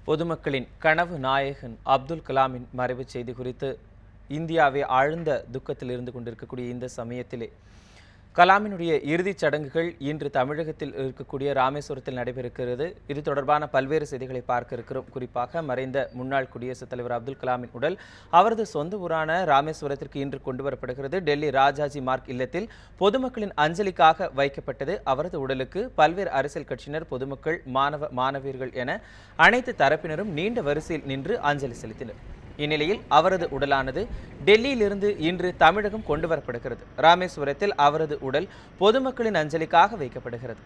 பொதுமக்களின் கனவு நாயகன் அப்துல் கலாமின் மறைவுச் செய்தி குறித்து இந்தியாவை ஆழ்ந்த துக்கத்தில் இருந்து கொண்டிருக்கக்கூடிய இந்த சமயத்திலே கலாமினுடைய இறுதிச் சடங்குகள் இன்று தமிழகத்தில் இருக்கக்கூடிய ராமேஸ்வரத்தில் நடைபெறுகிறது. இது தொடர்பான பல்வேறு செய்திகளை பார்க்க இருக்கிறோம். குறிப்பாக மறைந்த முன்னாள் குடியரசுத் தலைவர் அப்துல் கலாமின் உடல் அவரது சொந்த ஊரான ராமேஸ்வரத்திற்கு இன்று கொண்டு வரப்படுகிறது. டெல்லி ராஜாஜி மார்க் இல்லத்தில் பொதுமக்களின் அஞ்சலிக்காக வைக்கப்பட்டது. அவரது உடலுக்கு பல்வேறு அரசியல் கட்சியினர், பொதுமக்கள், மாணவியர்கள் என அனைத்து தரப்பினரும் நீண்ட வரிசையில் நின்று அஞ்சலி செலுத்தினர். இந்நிலையில் அவரது உடலானது டெல்லியிலிருந்து இன்று தமிழகம் கொண்டு வரப்படுகிறது. ராமேஸ்வரத்தில் அவரது உடல் பொதுமக்களின் அஞ்சலிக்காக வைக்கப்படுகிறது.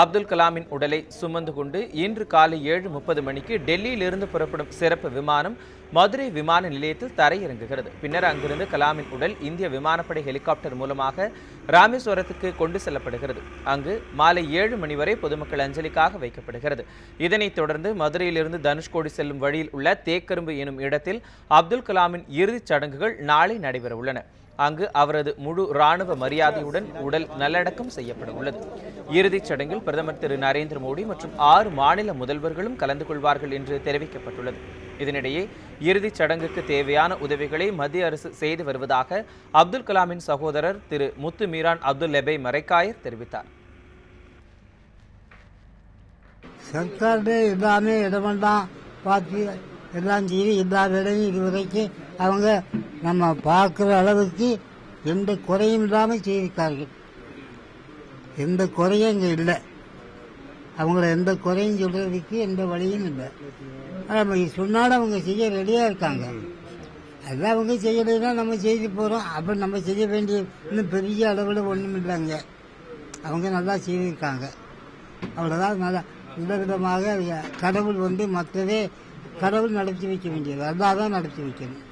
அப்துல் கலாமின் உடலை சுமந்து கொண்டு இன்று காலை 7:30 மணிக்கு டெல்லியிலிருந்து புறப்படும் சிறப்பு விமானம் மதுரை விமான நிலையத்தில் தரையிறங்குகிறது. பின்னர் அங்கிருந்து கலாமின் உடல் இந்திய விமானப்படை ஹெலிகாப்டர் மூலமாக ராமேஸ்வரத்துக்கு கொண்டு செல்லப்படுகிறது. அங்கு மாலை 7 மணி வரை பொதுமக்கள் அஞ்சலிக்காக வைக்கப்படுகிறது. இதனைத் தொடர்ந்து மதுரையிலிருந்து தனுஷ்கோடி செல்லும் வழியில் உள்ள தேக்கரும்பு எனும் இடத்தில் அப்துல் கலாமின் இறுதிச் சடங்குகள் நாளை நடைபெற உள்ளன. அங்கு அவரது முழு ராணுவ மரியாதையுடன் உடல் நல்லடக்கம் செய்யப்பட உள்ளது. இறுதிச் சடங்கில் பிரதமர் திரு நரேந்திர மோடி மற்றும் 6 மாநில முதல்வர்களும் கலந்து கொள்வார்கள் என்று தெரிவிக்கப்பட்டுள்ளது. இதனிடையே இறுதிச் சடங்குக்கு தேவையான உதவிகளை மத்திய அரசு செய்து வருவதாக அப்துல் கலாமின் சகோதரர் திரு முத்து மீரான் அப்துல் லெபை மரைக்காயர் தெரிவித்தார். சர்க்காரு எல்லாமே இடமெல்லாம் பார்த்து எல்லாம் செய்து எல்லா வேலையும் இதுவரைக்கும் அவங்க நம்ம பார்க்குற அளவுக்கு எந்த குறையும் இல்லாமல் செய்திருக்கார்கள். எந்த குறையும் இங்கே இல்லை. அவங்கள எந்த குறையும் சொல்கிறதுக்கு எந்த வழியும் இல்லை. நம்ம சொன்னாலும் அவங்க செய்ய ரெடியாக இருக்காங்க. அதெல்லாம் அவங்க செய்யலைன்னா நம்ம செய்து போகிறோம். அப்போ நம்ம செய்ய வேண்டிய இன்னும் பெரிய அளவில் ஒன்றும் இல்லைங்க. அவங்க நல்லா செய்திருக்காங்க. அவ்வளோதான். நல்லா விதவிதமாக கடவுள் மற்றதே கடவுள் நடத்தி வைக்க வேண்டியது. அல்லாதான் நடத்தி வைக்கணும்.